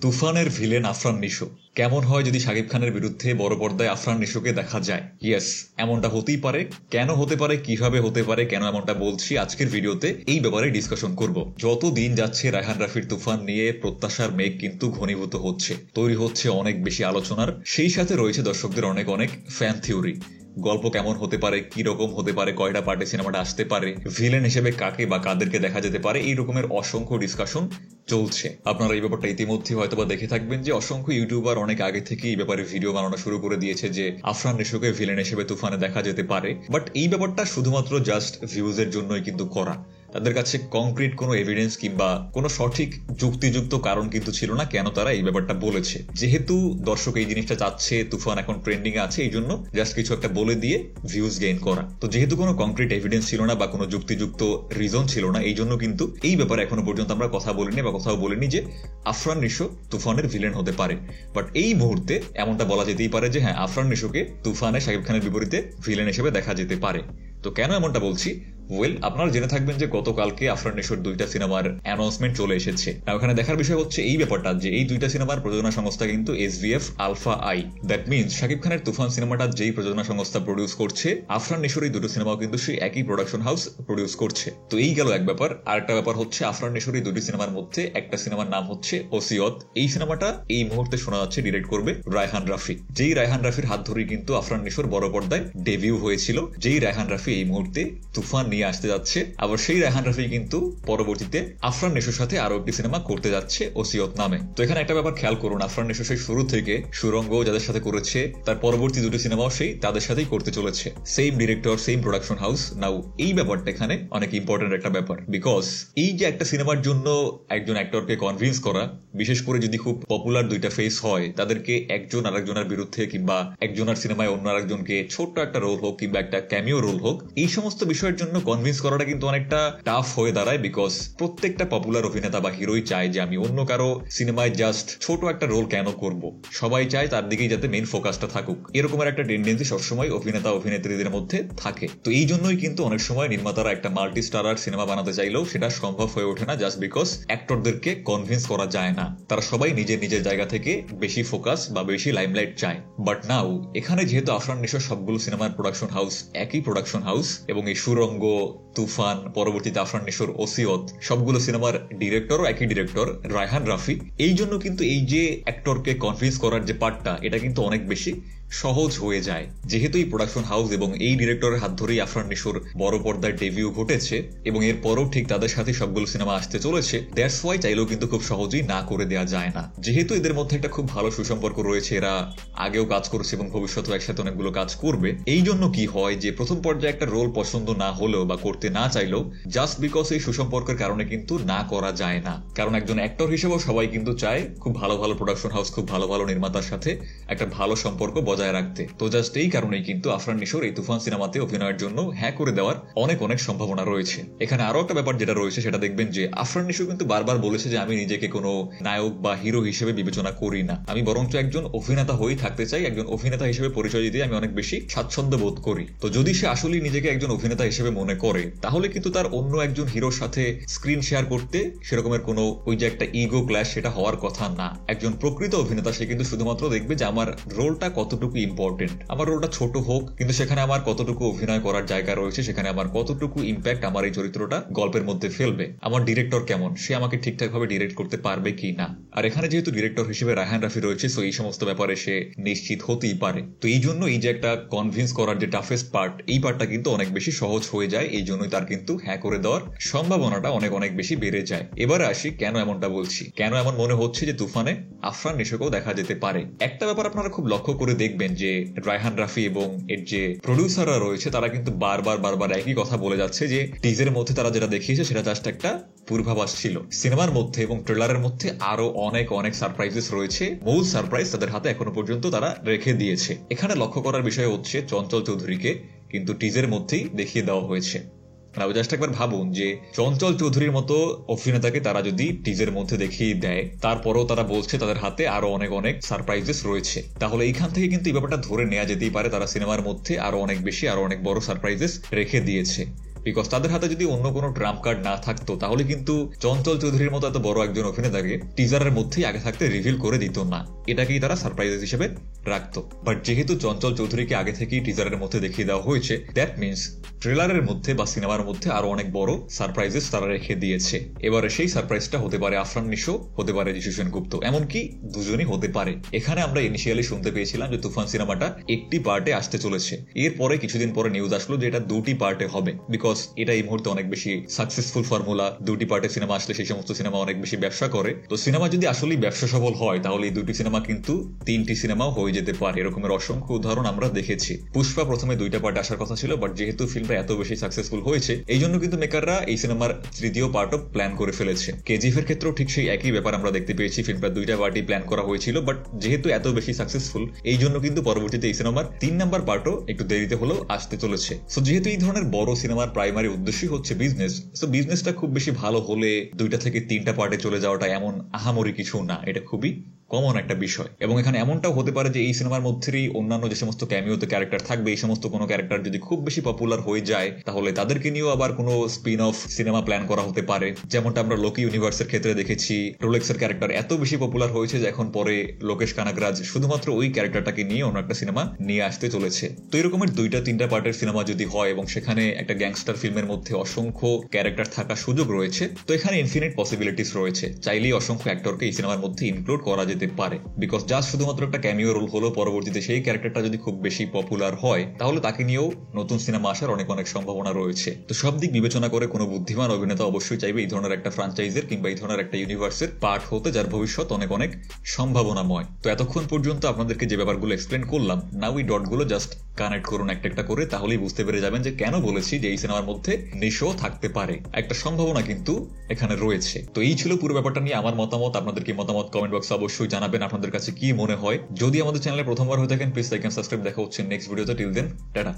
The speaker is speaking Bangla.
তুফানের ভিলেন আফরান নিশো কেমন হয় যদি শাকিব খানের বিরুদ্ধে বড় পর্দায় আফরান নিশোকে দেখা যায়? ইয়েস, এমনটা হতেই পারে। কেন হতে পারে, কিভাবে হতে পারে, কেন এমনটা বলছি, আজকের ভিডিওতে এই ব্যাপারে ডিসকাশন করব। যত দিন যাচ্ছে রায়হান রাফির তুফান নিয়ে প্রত্যাশার মেঘ কিন্তু ঘনীভূত হচ্ছে, তৈরি হচ্ছে অনেক বেশি আলোচনার। সেই সাথে রয়েছে দর্শকদের অনেক অনেক ফ্যান থিওরি। গল্প কেমন হতে পারে, কি রকম হতে পারে, কয়টা পার্টে সিনেমাটা আসতে পারে, ভিলেন হিসেবে কাকে বা কাদেরকে দেখা যেতে পারে, এই রকমের অসংখ্য ডিসকাশন চলছে। আপনারা এই ব্যাপারটা ইতিমধ্যে হয়তো বা দেখে থাকবেন যে অসংখ্য ইউটিউবার অনেক আগে থেকে এই ব্যাপারে ভিডিও বানানো শুরু করে দিয়েছে যে আফরান নিশোকে ভিলেন হিসেবে তুফানে দেখা যেতে পারে। বাট এই ব্যাপারটা শুধুমাত্র জাস্ট ভিউজের জন্যই কিন্তু করা। তাদের কাছে কংক্রিট কোনো এভিডেন্স কিংবা কোনো সঠিক যুক্তিযুক্ত কারণ কিন্তু ছিল না কেন তারা এই ব্যাপারটা বলেছে। যেহেতু দর্শক এই জিনিসটা চাচ্ছে, তুফান এখন ট্রেন্ডিং এ আছে, এই জন্য জাস্ট কিছু একটা বলে দিয়ে ভিউজ গেইন করা। তো যেহেতু কোনো কংক্রিট এভিডেন্স ছিল না বা কোনো যুক্তিযুক্ত রিজন ছিল না, এই জন্য কিন্তু এই ব্যাপারে এখনো পর্যন্ত আমরা কথা বলিনি বা কোথাও বলিনি যে আফরান নিশো তুফানের ভিলেন হতে পারে। বাট এই মুহূর্তে এমনটা বলা যেতেই পারে যে হ্যাঁ, আফরান নিশোকে তুফানে শাকিব খানের বিপরীতে ভিলেন হিসেবে দেখা যেতে পারে। তো কেন এমনটা বলছি? আপনারা জেনে থাকবেন যে গতকালকে আফরান নিশোর 2টা সিনেমার অ্যানাউন্সমেন্ট চলে এসেছে। ওখানে দেখার বিষয় হচ্ছে এই ব্যাপারটা যে এই 2টা সিনেমার প্রযোজনা সংস্থা কিন্তু SVF alpha I. That means Shakib খানের তুফান সিনেমাটা যেই প্রযোজনা সংস্থা প্রডিউস করছে, আফরান নিশোর এই 2টো সিনেমাও কিন্তু সেই একই প্রোডাকশন হাউস প্রডিউস করছে। তো এই গেল এক ব্যাপার। আরেকটা ব্যাপার হচ্ছে আফরান নিশোর এই 2টি সিনেমার মধ্যে একটা সিনেমার নাম হচ্ছে ওসিয়ত। এই সিনেমাটা এই মুহূর্তে শোনা যাচ্ছে ডিরেক্ট করবে রায়হান রাফি। যেই রায়হান রাফির হাত ধরেই কিন্তু আফরান নিশোর বড় পর্দায় ডেবিউ হয়েছিল। যেই রায়হান রাফি এই মুহূর্তে তুফান নিয়ে আসতে যাচ্ছে। আবার সেই রায়হান রাফি কিন্তু পরবর্তীতে আফরান নিশোর সাথে আরো একটি সিনেমা করতে যাচ্ছে ওসিয়ত নামে। তো এখানে একটা ব্যাপার খেয়াল করুন, আফরান নিশো সেই শুরু থেকে সুরঙ্গ যাদের সাথে করেছে, তার পরবর্তী 2টি সিনেমাও সেই তাদের সাথেই করতে চলেছে। Same director, same production house. Now এই ব্যাপারটা এখানে অনেক ইম্পর্টেন্ট একটা ব্যাপার, বিকজ এই যে একটা সিনেমার জন্য একজন অ্যাক্টরকে কনভিন্স করা, বিশেষ করে যদি খুব পপুলার 2টা ফেস হয়, তাদেরকে একজন আরেকজনের বিরুদ্ধে কিংবা একজনের সিনেমায় অন্য আরেকজনকে ছোট্ট একটা রোল হোক কিংবা একটা ক্যামিও রোল হোক, এই সমস্ত বিষয়ের জন্য কনভিন্স করাটা কিন্তু অনেকটা টাফ হয়ে দাঁড়ায়। বিকজ প্রত্যেকটা পপুলার অভিনেতা বা হিরোই চায় যে আমি অন্য কারো সিনেমায় জাস্ট ছোট একটা রোল কেন করব, সবাই চায় তার দিকেই যাতে মেইন ফোকাসটা থাকুক। এরকমের একটা টেন্ডেন্সি সবসময় অভিনেতা অভিনেত্রীদের মধ্যে থাকে। তো এই জন্যই কিন্তু অনেক সময় নির্মাতারা একটা মাল্টি স্টারার সিনেমা বানাতে চাইলেও সেটা সম্ভব হয়ে ওঠে না, জাস্ট বিকজ অ্যাক্টরদেরকে কনভিন্স করা যায় না। তারা সবাই নিজের নিজের জায়গা থেকে বেশি ফোকাস বা বেশি লাইমলাইট চায়। বাট নাও এখানে যেহেতু আফরান নিশোর সবগুলো সিনেমার প্রোডাকশন হাউস একই প্রোডাকশন হাউস, এবং এই সুরঙ্গ, তুফান, পরবর্তীতে আফরান নিশোর ওসিয়ত, সবগুলো সিনেমার ডিরেক্টরও একই ডিরেক্টর রায়হান রাফি, এই জন্য কিন্তু এই যে অ্যাক্টরকে কনভিন্স করার যে পার্টটা, এটা কিন্তু অনেক বেশি সহজ হয়ে যায়। যেহেতু এই প্রোডাকশন হাউস এবং এই ডিরেক্টরের হাত ধরেই আফরান নিশোর বড় পর্দায় ডেবিউ ঘটেছে এবং এরপরও ঠিক তাদের সাথে সবগুলো সিনেমা আসতে চলেছে, দ্যাটস ওয়াই চাইলেও কিন্তু খুব সহজেই না করে দেওয়া যায় না। যেহেতু এদের মধ্যে একটা খুব ভালো সুসম্পর্ক রয়েছে, এরা আগেও কাজ করেছে এবং ভবিষ্যতেও একসাথে অনেকগুলো কাজ করবে, এই জন্য কি হয় যে প্রথম পর্যায়ে একটা রোল পছন্দ না হলেও বা করতে না চাইলেও জাস্ট বিকজ এই সুসম্পর্কের কারণে কিন্তু না করা যায় না। কারণ একজন অ্যাক্টর হিসেবেও সবাই কিন্তু চায় খুব ভালো ভালো প্রোডাকশন হাউস, খুব ভালো ভালো নির্মাতার সাথে একটা ভালো সম্পর্ক বজায় রাখতে। তো জাস্ট এই কারণেই কিন্তু আফরান নিশোর এই তুফান সিনেমাতে অভিনয়ের জন্য হ্যাঁ করে দেওয়ার অনেক অনেক সম্ভাবনা রয়েছে। এখানে আরো একটা ব্যাপার যেটা রয়েছে সেটা দেখবেন যে আফরান নিশো কিন্তু বারবার বলেছে যে আমি নিজেকে কোনো নায়ক বা হিরো হিসেবে বিবেচনা করি না, আমি বরঞ্চ একজন অভিনেতা হয়েই থাকতে চাই, একজন অভিনেতা হিসেবে পরিচয় দিতে আমি অনেক বেশি স্বাচ্ছন্দ্য বোধ করি। তো যদি সে আসলেই নিজেকে একজন অভিনেতা হিসেবে মনে করে, তাহলে কিন্তু তার অন্য একজন হিরোর সাথে স্ক্রিন শেয়ার করতে সেরকমের কোনো ওই যে একটা ইগো ক্ল্যাশ, সেটা হওয়ার কথা না। একজন প্রকৃত অভিনেতা সে কিন্তু শুধুমাত্র দেখবে যে আমার রোলটা কতটুকু ইম্পর্টেন্ট, আমার রোলটা ছোট হোক কিন্তু সেখানে আমার কতটুকু অভিনয় করার জায়গা রয়েছে, সেখানে আমার কতটুকু ইম্প্যাক্ট আমার এই চরিত্রটা গল্পের মধ্যে ফেলবে, আমার ডিরেক্টর কেমন, সে আমাকে ঠিকঠাক ভাবে ডিরেক্ট করতে পারবে কি না। আর এখানে যেহেতু ডিরেক্টর হিসেবে রায়হান রাফি রয়েছে, সো এই সমস্ত ব্যাপারে সে নিশ্চিত হতেই পারে। তো এই জন্য এই যে একটা কনভিন্স করার যে টাফেস্ট পার্ট, এই পার্টটা কিন্তু অনেক বেশি সহজ হয়ে যায়। এই জন্যই তার কিন্তু হ্যাঁ করে দেওয়ার সম্ভাবনাটা অনেক অনেক বেশি বেড়ে যায়। এবারে আসি কেন এমনটা বলছি, কেন এমন মনে হচ্ছে যে তুফানে আফরান নিশোকেও দেখা যেতে পারে। একটা ব্যাপার আপনারা খুব লক্ষ্য করে দেখবেন যে রায়হান রাফি এবং এর যে প্রডিউসাররা রয়েছে তারা কিন্তু বারবার একই কথা বলে যাচ্ছে যে টিজারের মধ্যে তারা যেটা দেখিয়েছে সেটা জাস্ট একটা পূর্বাভাস ছিল। সিনেমার মধ্যে এবং ট্রেলারের মধ্যে আরো অনেক অনেক সারপ্রাইজেস রয়েছে, মূল সারপ্রাইজ তাদের হাতে এখনো পর্যন্ত তারা রেখে দিয়েছে। এখানে লক্ষ্য করার বিষয় হচ্ছে চঞ্চল চৌধুরীকে কিন্তু টিজারের মধ্যেই দেখিয়ে দেওয়া হয়েছে। জাস্ট একবার ভাবুন যে চঞ্চল চৌধুরীর মতো অভিনেতাকে তারা যদি টিজের মধ্যে দেখিয়ে দেয়, তারপরও তারা বলছে তাদের হাতে আরো অনেক অনেক সারপ্রাইজেস রয়েছে, তাহলে এইখান থেকে কিন্তু এই ব্যাপারটা ধরে নেওয়া যেতেই পারে তারা সিনেমার মধ্যে আরো অনেক বেশি, আরো অনেক বড় সারপ্রাইজেস রেখে দিয়েছে। বিকজ তাদের হাতে যদি অন্য কোনো ট্রাম্প কার্ড না থাকতো তাহলে কিন্তু চঞ্চল চৌধুরীর মতো এত বড় একজন অভিনেতাকে টিজারের মধ্যেই আগে থাকতে রিভিল করে দিত না, এটাকেই তারা সারপ্রাইজ হিসেবে রাখতো। বাট যেহেতু চঞ্চল চৌধুরীকে আগে থেকেই টিজারের মধ্যে দেখিয়ে দেওয়া হয়েছে, দ্যাট মিনস ট্রেলারের মধ্যে বা সিনেমার মধ্যে আরো অনেক বড় সারপ্রাইজেস তারা রেখে দিয়েছে। এবারে সেই সারপ্রাইজটা হতে পারে আফরান নিশো, হতে পারে যিশু সেনগুপ্ত, এমনকি দুজনই হতে পারে। এখানে আমরা ইনিশিয়ালি শুনতে পেয়েছিলাম যে তুফান সিনেমাটা একটি পার্টে আসতে চলেছে, এরপরে কিছুদিন পরে নিউজ আসলো যে এটা 2টি পার্টে হবে, বিকজ এটা এই মুহূর্তে অনেক বেশি সাকসেসফুল ফর্মুলা। 2টি পার্টে সিনেমা আসলে সেই সমস্ত সিনেমা অনেক বেশি ব্যবসা করে। তো সিনেমা যদি আসলেই ব্যবসা সফল হয় তাহলে এই 2টি সিনেমা কিন্তু 3টি সিনেমাও হয়ে যেতে পারে। এরকমের অসংখ্য উদাহরণ আমরা দেখেছি। পুষ্পা প্রথমে 2টা পার্ট আসার কথা ছিল, বাট যেহেতু ফিল্মটা এত বেশি সাকসেসফুল হয়েছে এই জন্য কিন্তু মেকাররা এই সিনেমার 3য় পার্টও প্ল্যান করে ফেলেছে। কেজিএফ এর ক্ষেত্রেও ঠিক সেই একই ব্যাপার আমরা দেখতে পেয়েছি, ফিল্মটা 2টা পার্টি প্ল্যান করা হয়েছিল, বাট যেহেতু এত বেশি সাকসেসফুল এই জন্য কিন্তু পরবর্তীতে এই সিনেমার 3 নাম্বার পার্টও একটু দেরিতে হলেও আসতে চলেছে। সো যেহেতু এই ধরনের বড় সিনেমার প্রাইমারি উদ্দেশ্যই হচ্ছে বিজনেস, সো বিজনেসটা খুব বেশি ভালো হলে 2টা থেকে 3টা পার্টে চলে যাওয়াটা এমন আহামরি কিছু না, এটা খুবই কমন একটা বিষয়। এবং এখানে এমনটাও হতে পারে যে এই সিনেমার মধ্যেই অন্যান্য যে সমস্ত ক্যামিওতে ক্যারেক্টার থাকবে এই সমস্ত কোনো ক্যারেক্টার যদি খুব বেশি পপুলার হয়ে যায় তাহলে তাদেরকে নিয়েও আবার কোনো স্পিন অফ সিনেমা প্ল্যান করা হতে পারে। যেমনটা আমরা লোকি ইউনিভার্সের ক্ষেত্রে দেখেছি, রোলেক্সের ক্যারেক্টার এত বেশি পপুলার হয়েছে যে এখন পরে লোকেশ কানাগরাজ শুধুমাত্র ওই ক্যারেক্টারটাকে নিয়ে অন্য একটা সিনেমা নিয়ে আসতে চলেছে। তো এরকমের 2টা-3টা পার্টের সিনেমা যদি হয় এবং সেখানে একটা গ্যাংস্টার ফিল্মের মধ্যে অসংখ্য ক্যারেক্টার থাকার সুযোগ রয়েছে, তো এখানে ইনফিনিট পসিবিলিটিস রয়েছে। চাইলেই অসংখ্য অ্যাক্টরকে এই সিনেমার মধ্যে ইনক্লুড করা যেতে পারে, বিকজ জাস্ট শুধুমাত্র একটা ক্যামিও রোল হলো, পরবর্তীতে সেই ক্যারেক্টারটা যদি খুব বেশি পপুলার হয় তাহলে তাকে নিয়েও নতুন সিনেমা আসার অনেক অনেক সম্ভাবনা রয়েছে। তো সব দিক বিবেচনা করে কোনো বুদ্ধিমান অভিনেতা অবশ্যই চাইবে এই ধরনের একটা ফ্রাঞ্চাইজের কিংবা এই ধরনের একটা ইউনিভার্সের পার্ট হতে, যার ভবিষ্যৎ অনেক অনেক সম্ভাবনাময়। তো এতক্ষণ পর্যন্ত আপনাদেরকে যে ব্যাপারগুলো এক্সপ্লেন করলাম, নাও এই ডটগুলো জাস্ট কানেক্ট করুন একটা একটা করে, তাহলেই বুঝতে পেরে যাবেন যে কেন বলেছি যে এই সিনেমার মধ্যে নিশো থাকতে পারে। একটা সম্ভাবনা কিন্তু এখানে রয়েছে। তো এই ছিল পুরো ব্যাপারটা নিয়ে আমার মতামত। আপনাদেরকে মতামত কমেন্ট বক্সে অবশ্যই জানাবেন আপনাদের কাছে কি মনে হয়। যদি আমাদের চ্যানেলে প্রথমবার হয়ে থাকেন প্লিজ লাইক এন্ড সাবস্ক্রাইব। দেখা হচ্ছে নেক্সট ভিডিওতে। Till then tata.